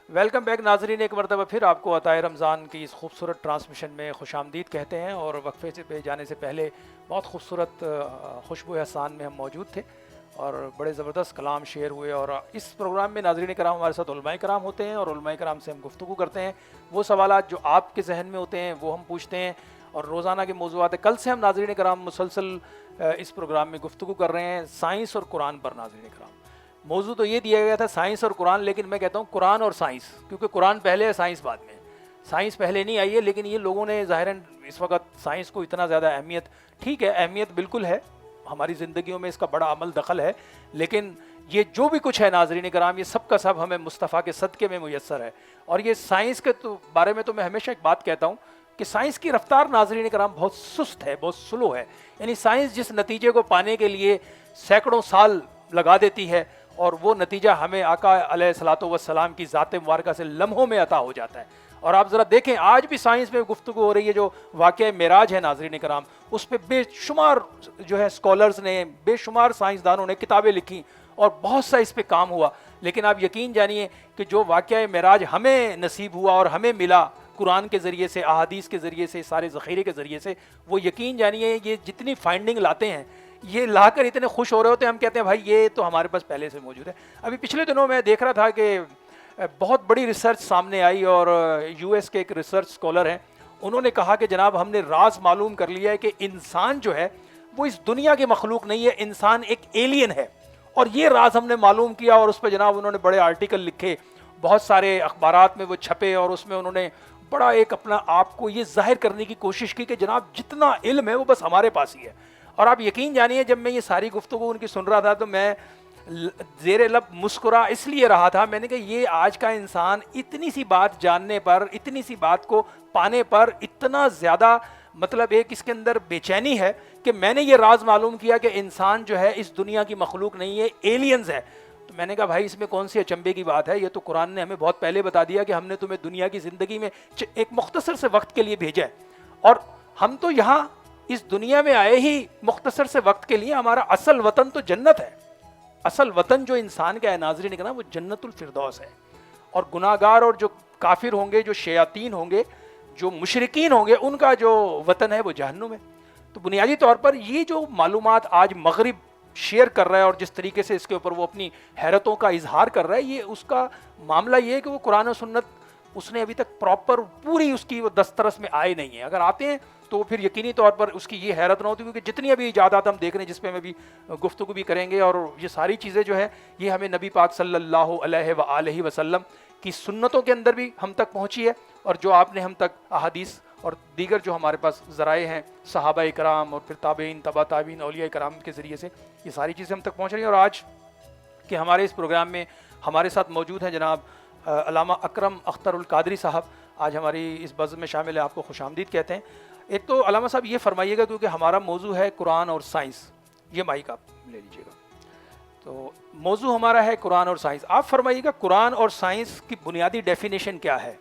Welcome back ناظرین، ایک مرتبہ پھر آپ کو عطائے رمضان کی اس خوبصورت ٹرانسمیشن میں خوش آمدید کہتے ہیں. اور وقفے سے پہ جانے سے پہلے بہت خوبصورت خوشبو احسان میں ہم موجود تھے اور بڑے زبردست کلام شیئر ہوئے. اور اس پروگرام میں ناظرین کرام ہمارے ساتھ علماء کرام ہوتے ہیں اور علماء کرام سے ہم گفتگو کرتے ہیں. وہ سوالات جو آپ کے ذہن میں ہوتے ہیں وہ ہم پوچھتے ہیں اور روزانہ کے موضوعات. کل سے ہم ناظرین کرام مسلسل اس پروگرام میں گفتگو کر رہے ہیں سائنس اور قرآن پر. ناظرین کرام موضوع تو یہ دیا گیا تھا سائنس اور قرآن، لیکن میں کہتا ہوں قرآن اور سائنس، کیونکہ قرآن پہلے ہے سائنس بعد میں. سائنس پہلے نہیں آئی ہے، لیکن یہ لوگوں نے ظاہراً اس وقت سائنس کو اتنا زیادہ اہمیت، ٹھیک ہے اہمیت بالکل ہے، ہماری زندگیوں میں اس کا بڑا عمل دخل ہے، لیکن یہ جو بھی کچھ ہے ناظرین کرام یہ سب کا سب ہمیں مصطفیٰ کے صدقے میں میسر ہے. اور یہ سائنس کے بارے میں تو میں ہمیشہ ایک بات کہتا ہوں کہ سائنس کی رفتار ناظرین کرام بہت سست ہے، بہت سلو ہے. یعنی سائنس جس نتیجے کو پانے کے لیے سینکڑوں سال لگا دیتی ہے اور وہ نتیجہ ہمیں آقا علیہ الصلوۃ والسلام کی ذات مبارکہ سے لمحوں میں عطا ہو جاتا ہے. اور آپ ذرا دیکھیں آج بھی سائنس میں گفتگو ہو رہی ہے، جو واقعہ معراج ہے ناظرین کرام، اس پہ بے شمار جو ہے اسکالرز نے، بے شمار سائنسدانوں نے کتابیں لکھی اور بہت سا اس پہ کام ہوا. لیکن آپ یقین جانیے کہ جو واقعہ معراج ہمیں نصیب ہوا اور ہمیں ملا قرآن کے ذریعے سے، احادیث کے ذریعے سے، سارے ذخیرے کے ذریعے سے، وہ یقین جانیے یہ جتنی فائنڈنگ لاتے ہیں یہ لا کر اتنے خوش ہو رہے ہوتے ہیں. ہم کہتے ہیں بھائی یہ تو ہمارے پاس پہلے سے موجود ہے. ابھی پچھلے دنوں میں دیکھ رہا تھا کہ بہت بڑی ریسرچ سامنے آئی اور یو ایس کے ایک ریسرچ اسکالر ہیں، انہوں نے کہا کہ جناب ہم نے راز معلوم کر لیا ہے کہ انسان جو ہے وہ اس دنیا کی مخلوق نہیں ہے، انسان ایک ایلین ہے. اور یہ راز ہم نے معلوم کیا اور اس پہ جناب انہوں نے بڑے آرٹیکل لکھے، بہت سارے اخبارات میں وہ چھپے اور اس میں انہوں نے بڑا ایک اپنا آپ کو یہ ظاہر کرنے کی کوشش کی کہ جناب جتنا علم ہے وہ بس ہمارے پاس ہی ہے. اور آپ یقین جانیے جب میں یہ ساری گفتگو ان کی سن رہا تھا تو میں زیر لب مسکرا اس لیے رہا تھا. میں نے کہا یہ آج کا انسان اتنی سی بات جاننے پر، اتنی سی بات کو پانے پر اتنا زیادہ مطلب ایک اس کے اندر بے چینی ہے کہ میں نے یہ راز معلوم کیا کہ انسان جو ہے اس دنیا کی مخلوق نہیں ہے، ایلینز ہے. تو میں نے کہا بھائی اس میں کون سی اچنبے کی بات ہے، یہ تو قرآن نے ہمیں بہت پہلے بتا دیا کہ ہم نے تمہیں دنیا کی زندگی میں ایک مختصر سے وقت کے لیے بھیجا ہے اور ہم تو یہاں اس دنیا میں آئے ہی مختصر سے وقت کے لیے. ہمارا اصل وطن تو جنت ہے. اصل وطن جو انسان کا ہے ناظرین کرام وہ جنت الفردوس ہے. اور گناہگار اور جو کافر ہوں گے، جو شیاطین ہوں گے، جو مشرکین ہوں گے، ان کا جو وطن ہے وہ جہنم ہے. تو بنیادی طور پر یہ جو معلومات آج مغرب شیئر کر رہا ہے اور جس طریقے سے اس کے اوپر وہ اپنی حیرتوں کا اظہار کر رہا ہے، یہ اس کا معاملہ یہ ہے کہ وہ قرآن و سنت اس نے ابھی تک پراپر پوری اس کی وہ دسترس میں آئے نہیں ہیں. اگر آتے ہیں تو پھر یقینی طور پر اس کی یہ حیرت نہ ہوتی، کیونکہ جتنی ابھی ایجادات ہم دیکھ رہے ہیں جس پہ ہم ابھی گفتگو بھی کریں گے، اور یہ ساری چیزیں جو ہے یہ ہمیں نبی پاک صلی اللہ علیہ وآلہ وسلم کی سنتوں کے اندر بھی ہم تک پہنچی ہے، اور جو آپ نے ہم تک احادیث اور دیگر جو ہمارے پاس ذرائع ہیں صحابہ کرام اور پھر تابعین، تبع تابعین، اولیاء کرام کے ذریعے سے یہ ساری چیزیں ہم تک پہنچ رہی ہیں. اور آج کے ہمارے اس پروگرام میں ہمارے ساتھ موجود ہیں جناب علامہ اکرم اختر القادری صاحب. آج ہماری اس بزم میں شامل ہے، آپ کو خوش آمدید کہتے ہیں. ایک تو علامہ صاحب یہ فرمائیے گا کیونکہ ہمارا موضوع ہے قرآن اور سائنس، یہ مائک آپ لے لیجیے گا. تو موضوع ہمارا ہے قرآن اور سائنس. آپ فرمائیے گا قرآن اور سائنس کی بنیادی ڈیفینیشن کیا ہے؟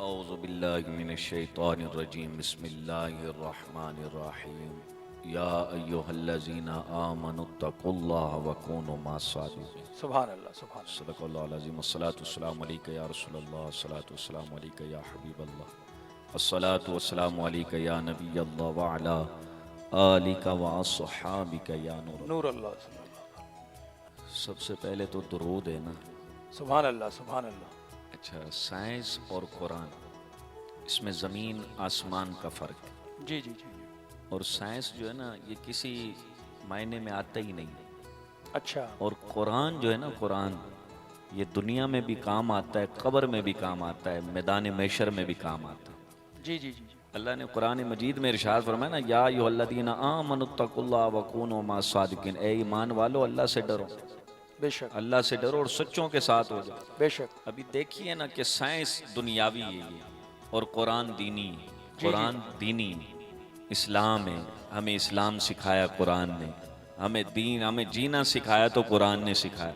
اعوذ باللہ من الشیطان الرجیم، بسم اللہ الرحمن الرحیم. یا ایہا الذین آمنوا اتقوا اللہ وکونوا مع الصادقین. سبحان اللہ، سبحان اللہ. صدق اللہ العظیم. الصلاۃ والسلام علیک یا رسول اللہ، الصلاۃ والسلام علیک یا حبیب اللہ، الصلاۃ والسلام علیک یا نبی اللہ وعلی آلک واصحابک یا نور اللہ. سب سے پہلے تو درود ہے نا. سبحان اللہ، سبحان اللہ. اچھا، سائنس اور قرآن، اس میں زمین آسمان کا فرق ہے. جی جی جی. اور سائنس جو ہے نا یہ کسی معنی میں آتا ہی نہیں. اچھا. اور قرآن جو ہے نا، قرآن یہ دنیا میں بھی کام آتا ہے، قبر میں بھی کام آتا ہے، میدان محشر میں بھی کام آتا ہے. جی جی جی. اللہ نے قرآن مجید میں ارشاد فرمایا نا، یا ایھا الذین آمنوا اتقوا اللہ وکونوا مع الصادقین. اے ایمان والو اللہ سے ڈرو، بے شک اللہ سے ڈرو اور سچوں کے ساتھ ہو جاؤ. بے شک. ابھی دیکھیے نا کہ سائنس دنیاوی ہے یہ اور قرآن دینی. قرآن دینی اسلام ہے، ہمیں اسلام سکھایا قرآن نے، ہمیں دین، ہمیں جینا سکھایا تو قرآن نے سکھایا،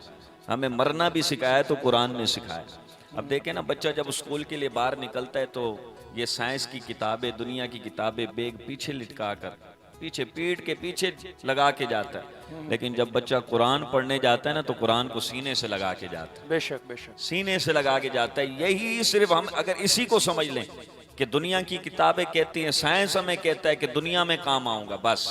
ہمیں مرنا بھی سکھایا تو قرآن نے سکھایا. اب دیکھیں نا بچہ جب اسکول کے لیے باہر نکلتا ہے تو یہ سائنس کی کتابیں، دنیا کی کتابیں بیگ پیچھے لٹکا کر پیچھے پیٹ کے پیچھے لگا کے جاتا ہے، لیکن جب بچہ قرآن پڑھنے جاتا ہے نا تو قرآن کو سینے سے لگا کے جاتا ہے، بے شک بے شک، سینے سے لگا کے جاتا ہے۔ یہی صرف ہم اگر اسی کو سمجھ لیں کہ دنیا کی کتابیں کہتی ہیں، سائنس ہمیں کہتا ہے کہ دنیا میں کام آؤں گا، بس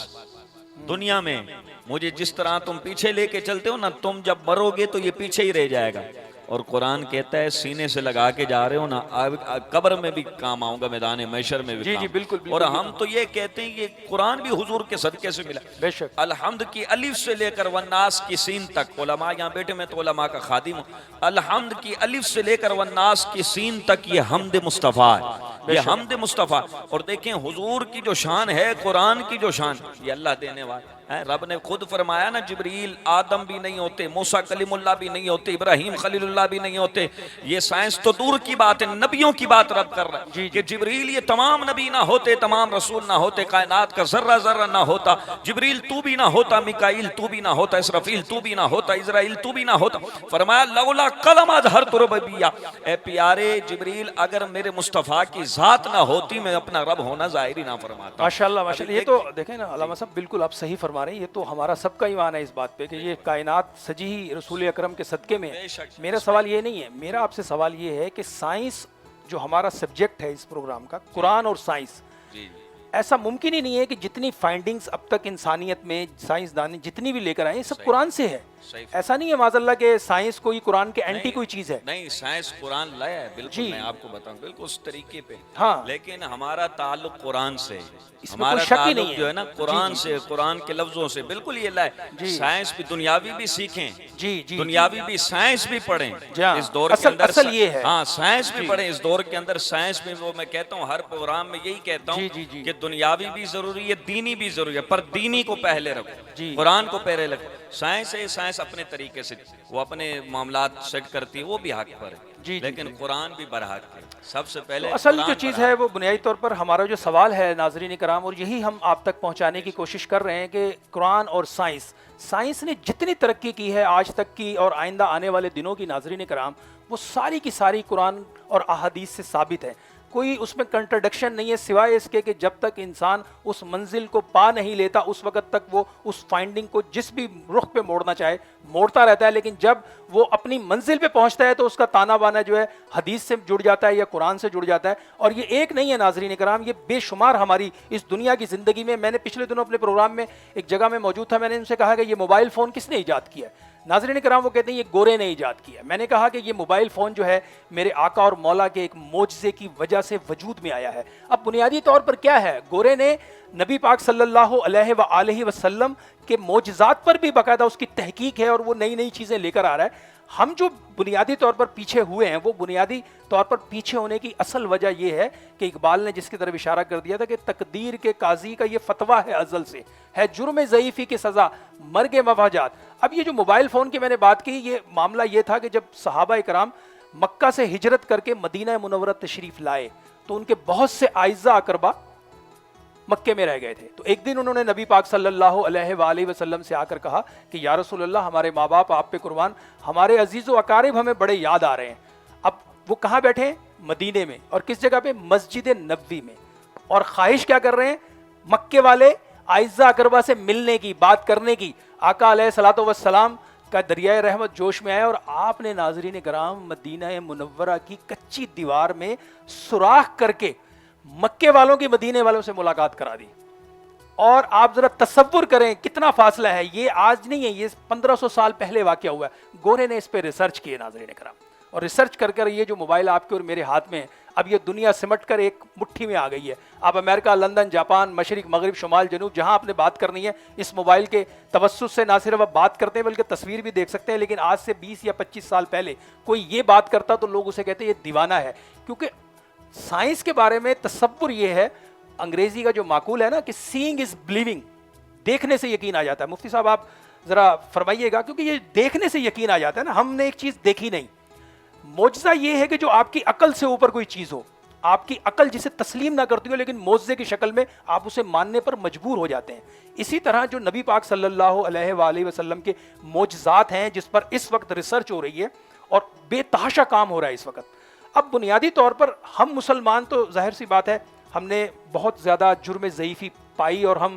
دنیا میں مجھے جس طرح تم پیچھے لے کے چلتے ہو نا، تم جب مرو گے تو یہ پیچھے ہی رہ جائے گا، اور قرآن کہتا ہے سینے سے لگا کے جا رہے ہو نا، قبر میں بھی کام آؤں گا، میدان محشر میں بھی جی کام۔ جی بالکل بالکل، اور ہم تو یہ کہتے ہیں کہ قرآن بھی حضور کے صدقے سے ملا، بے شک، الحمد کی الف سے لے کر والناس کی سین تک، علماء یہاں بیٹھے میں تو علماء کا خادم ہوں، الحمد کی الف سے لے کر والناس کی سین تک یہ حمد مصطفیٰ ہے، یہ حمد مصطفیٰ۔ اور دیکھیں حضور کی جو شان ہے، قرآن کی جو شان، یہ اللہ دینے والا ہے۔ رب نے خود فرمایا نا، جبریل آدم بھی نہیں ہوتے، موسیٰ کلیم اللہ بھی نہیں ہوتے، ابراہیم خلیل اللہ بھی نہیں ہوتے، یہ سائنس تو دور کی بات ہے، نبیوں کی بات رب کر رہا ہے کہ جبریل یہ تمام نبی نہ ہوتے، تمام رسول نہ ہوتے، کائنات کا ذرہ ذرہ نہ ہوتا، جبریل تو بھی نہ ہوتا، میکائیل تو بھی نہ ہوتا، اسرافیل تو بھی نہ ہوتا، اسرائیل تو بھی نہ ہوتا۔ فرمایا لولا قلم اظہرت ربوبیہ، اے پیارے جبریل اگر میرے مصطفیٰ کی ذات نہ ہوتی میں اپنا رب ہونا ظاہر ہی نہ فرماتا۔ ماشاءاللہ ماشاءاللہ، یہ تو دیکھیں نا علامہ صاحب، بالکل آپ صحیح فرما رہے ہیں، یہ تو ہمارا سب کا ایمان ہے اس بات پہ کہ یہ کائنات سجی ہی رسول اکرم کے صدقے میں ہے۔ میرا سوال یہ نہیں ہے، میرا آپ سے سوال یہ ہے کہ سائنس جو ہمارا سبجیکٹ ہے اس پروگرام کا، قرآن اور سائنس، ایسا ممکن ہی نہیں ہے کہ جتنی فائنڈنگز اب تک انسانیت میں سائنسدان جتنی بھی لے کر آئے ہیں سب قرآن سے ہے۔ ایسا نہیں ہے معاذ اللہ کہ سائنس کوئی قرآن کے اینٹی کوئی چیز ہے، نہیں، سائنس قرآن لایا ہے، بالکل میں آپ کو بتاؤں بالکل اس طریقے پہ، ہاں، لیکن ہمارا تعلق قرآن سے، اس میں ہمارا کوئی شک ہی نہیں تعلق جو ہے نا قرآن سے، قرآن کے لفظوں سے، بالکل یہ لائے۔ سائنس بھی دنیاوی بھی سیکھیں، جی جی، دنیاوی بھی سائنس بھی پڑھیں جہاں اس دور کے اندر، اصل یہ ہے، ہاں سائنس بھی پڑھیں اس دور کے اندر، سائنس میں وہ میں کہتا ہوں ہر پروگرام میں یہی کہتا ہوں کہ دنیاوی بھی ضروری ہے، دینی بھی ضروری ہے، پر دینی کو پہلے رکھو، قرآن کو پہلے رکھو۔ سائنس ہے، سائنس اپنے طریقے سے وہ اپنے معاملات سیٹ کرتی ہے، وہ بھی حق پر ہے، لیکن قرآن بھی برحق ہے، سب سے پہلے اصل جو چیز ہے وہ بنیادی طور پر ہمارا جو سوال ہے ناظرین کرام، اور یہی ہم آپ تک پہنچانے کی کوشش کر رہے ہیں کہ قرآن اور سائنس نے جتنی ترقی کی ہے آج تک کی اور آئندہ آنے والے دنوں کی ناظرین کرام، وہ ساری کی ساری قرآن اور احادیث سے ثابت ہے، کوئی اس میں کنٹرڈکشن نہیں ہے، سوائے اس کے کہ جب تک انسان اس منزل کو پا نہیں لیتا اس وقت تک وہ اس فائنڈنگ کو جس بھی رخ پہ موڑنا چاہے موڑتا رہتا ہے، لیکن جب وہ اپنی منزل پہ پہنچتا ہے تو اس کا تانا بانا جو ہے حدیث سے جڑ جاتا ہے یا قرآن سے جڑ جاتا ہے۔ اور یہ ایک نہیں ہے ناظرین کرام، یہ بے شمار ہماری اس دنیا کی زندگی میں، میں نے پچھلے دنوں اپنے پروگرام میں ایک جگہ میں موجود تھا، میں نے ان سے کہا کہ یہ موبائل فون کس نے ایجاد کیا ہے؟ ناظرین کرام وہ کہتے ہیں یہ گورے نے ایجاد کیا ہے۔ میں نے کہا کہ یہ موبائل فون جو ہے میرے آقا اور مولا کے ایک معجزے کی وجہ سے وجود میں آیا ہے۔ اب بنیادی طور پر کیا ہے، گورے نے نبی پاک صلی اللہ علیہ وآلہ وسلم کے معجزات پر بھی باقاعدہ اس کی تحقیق ہے اور وہ نئی نئی چیزیں لے کر آ رہا ہے۔ ہم جو بنیادی طور پر پیچھے ہوئے ہیں، وہ بنیادی طور پر پیچھے ہونے کی اصل وجہ یہ ہے کہ اقبال نے جس کی طرف اشارہ کر دیا تھا کہ تقدیر کے قاضی کا یہ فتویٰ ہے ازل سے، ہے جرم ضعیفی کی سزا مرگ مفاجات۔ اب یہ جو موبائل فون کی میں نے بات کی، یہ معاملہ یہ تھا کہ جب صحابہ کرام مکہ سے ہجرت کر کے مدینہ منورہ تشریف لائے تو ان کے بہت سے اعزاء اقربا مکے میں رہ گئے تھے، تو ایک دن انہوں نے نبی پاک صلی اللہ علیہ وآلہ وسلم سے آ کر کہا کہ یا رسول اللہ، ہمارے ماں باپ آپ پہ قربان، ہمارے عزیز و اقارب ہمیں بڑے یاد آ رہے ہیں۔ اب وہ کہاں بیٹھے ہیں؟ مدینے میں، اور کس جگہ پہ؟ مسجد نبوی میں، اور خواہش کیا کر رہے ہیں؟ مکے والے اعزاء اقربا سے ملنے کی، بات کرنے کی۔ آقا علیہ الصلوۃ والسلام کا دریائے رحمت جوش میں آیا اور آپ نے ناظرین کرام مدینہ منورہ کی کچی دیوار میں سوراخ کر کے مکے والوں کی مدینے والوں سے ملاقات کرا دی۔ اور آپ ذرا تصور کریں کتنا فاصلہ ہے، یہ آج نہیں ہے، یہ 1500 سال پہلے واقعہ ہوا ہے۔ گورے نے اس پہ ریسرچ کیے ناظرین کرام، اور ریسرچ کر کر یہ جو موبائل آپ کے اور میرے ہاتھ میں ہے، اب یہ دنیا سمٹ کر ایک مٹھی میں آ گئی ہے۔ آپ امریکہ، لندن، جاپان، مشرق، مغرب، شمال، جنوب، جہاں آپ نے بات کرنی ہے اس موبائل کے توسط سے نہ صرف آپ بات کرتے ہیں بلکہ تصویر بھی دیکھ سکتے ہیں۔ لیکن آج سے 20 یا 25 سال پہلے کوئی یہ بات کرتا تو لوگ اسے کہتے ہیں یہ دیوانہ ہے، کیونکہ سائنس کے بارے میں تصور یہ ہے، انگریزی کا جو معقول ہے نا کہ سینگ از بلیونگ، دیکھنے سے یقین آ جاتا ہے۔ مفتی صاحب آپ ذرا فرمائیے گا، کیونکہ یہ دیکھنے سے یقین آ جاتا ہے نا، ہم نے ایک چیز دیکھی نہیں۔ معجزہ یہ ہے کہ جو آپ کی عقل سے اوپر کوئی چیز ہو، آپ کی عقل جسے تسلیم نہ کرتی ہو لیکن معجزے کی شکل میں آپ اسے ماننے پر مجبور ہو جاتے ہیں۔ اسی طرح جو نبی پاک صلی اللہ علیہ وآلہ وسلم کے معجزات ہیں جس پر اس وقت ریسرچ ہو رہی ہے اور بے تحاشا کام ہو رہا ہے اس وقت۔ اب بنیادی طور پر ہم مسلمان تو ظاہر سی بات ہے ہم نے بہت زیادہ جرم ضعیفی پائی اور ہم